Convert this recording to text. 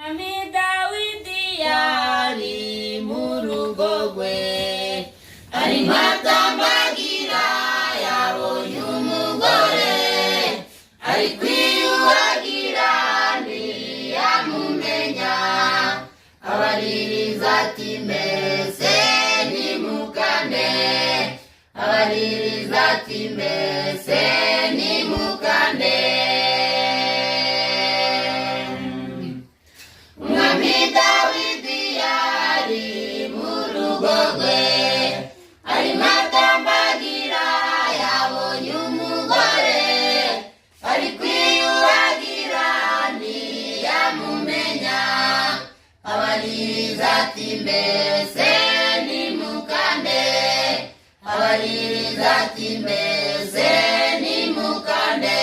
Mwami Dawidi yari mu rugo rwe, arimo atambagira yabonye umugore, ari kwiyuhagira ntiyamumenya, abaririza ati mbese nimukane, abaririza ati mbese nimukane. Umwami Dawidi yari mu rugo rwe, arimo atambagira yabonye umugore, ari kwiyuhagira ntiyamumenya, abaririza ati mbese nimukane, abaririza ati mbese nimukane.